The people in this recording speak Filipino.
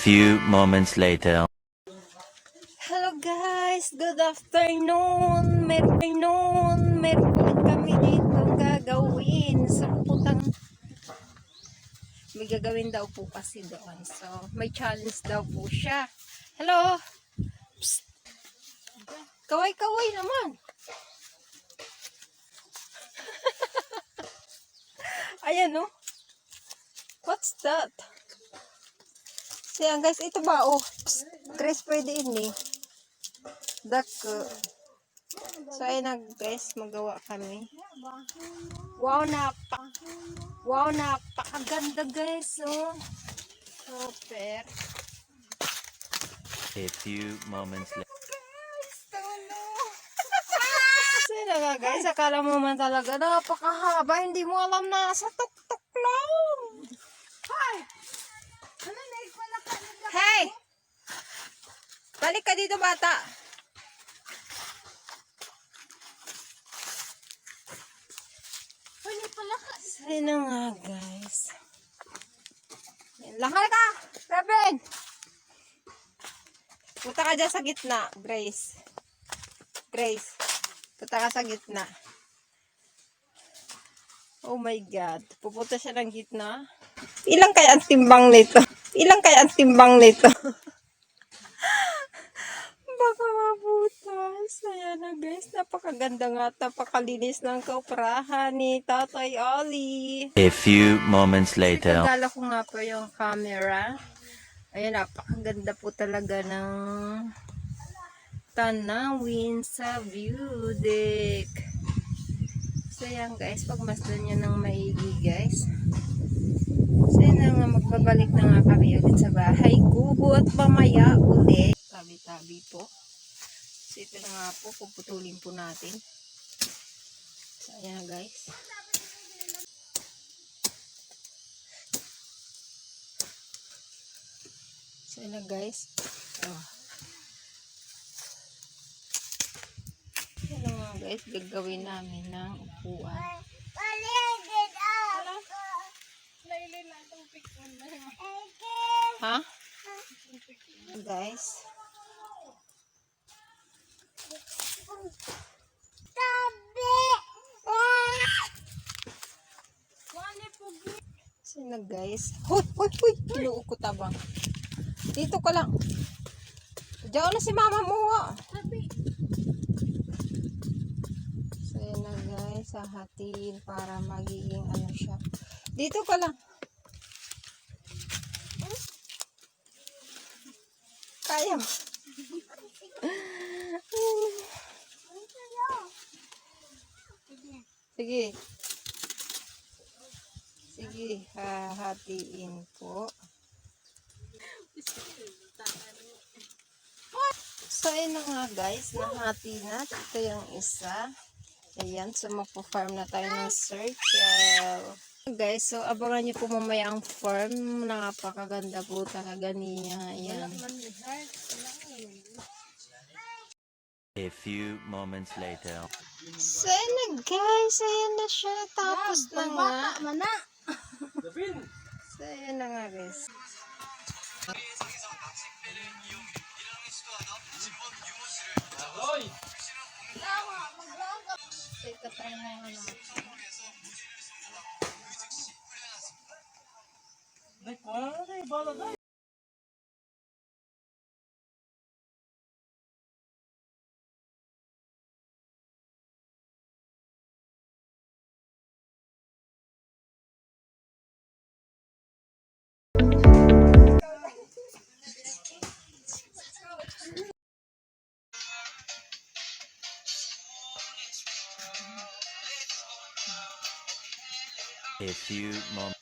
few moments later. Hello guys, good afternoon. Meron kami dito gagawin sa putang. May gagawin daw po kasi doon. So, may challenge daw po siya. Hello. Psst. Kaway-kaway naman. Ayan oh. What's that? Siya guys, ito ba oh. Psst. Grace pwede ini. Dako. So ayun guys, magawa kami. Wow, napakaganda guys, oh. Super. A few moments later. So yun nga guys, akala mo man talaga napakahaba, hindi mo alam na sa tuktok lang. Hey! Balik ka dito bata. So yun na nga guys. Lakal ka! Robin! Punta ka dyan sa gitna, Grace. Punta ka sa gitna. Oh my God. Pupunta siya ng gitna. Ilang kaya ang timbang nito? Baka mabutas. Ayan na guys. Napakaganda nga. Napakalinis ng kauprahan ni Tatay Oli. A few moments later. Igala ko nga po yung camera. Ayan, napakaganda po talaga ng tanawin sa view deck. So yan guys, pagmasdan nyo ng maigi guys. So yan na nga, magbabalik na nga kami ulit sa bahay ko at mamaya ulit. Tabi-tabi po. So ito na nga po, puputulin po natin. So ayan guys. So yun na guys. Oh. Ano nga guys, gagawin namin ng upuan. Ha? Guys. So yun na guys. Hoy! Kinuo ko tabang. Dito ka lang. Diyan na si mama mo ha. So yun na guys, hahatiin para magiging ano siya. Dito ka lang. Kaya mo. Sige, hahatiin po. So, ayun na nga guys, nahati na. Ito yung isa. Ayan, so magpo-farm na tayo ng circle. Guys, so abangan niyo po mamaya ang farm. Napakaganda po talaga niya. Ayan. A few moments later. So, ayun na guys. Ayan na siya. Tapos na nga. So, ayun na nga guys. Ito tayo na nga natin. A few moments.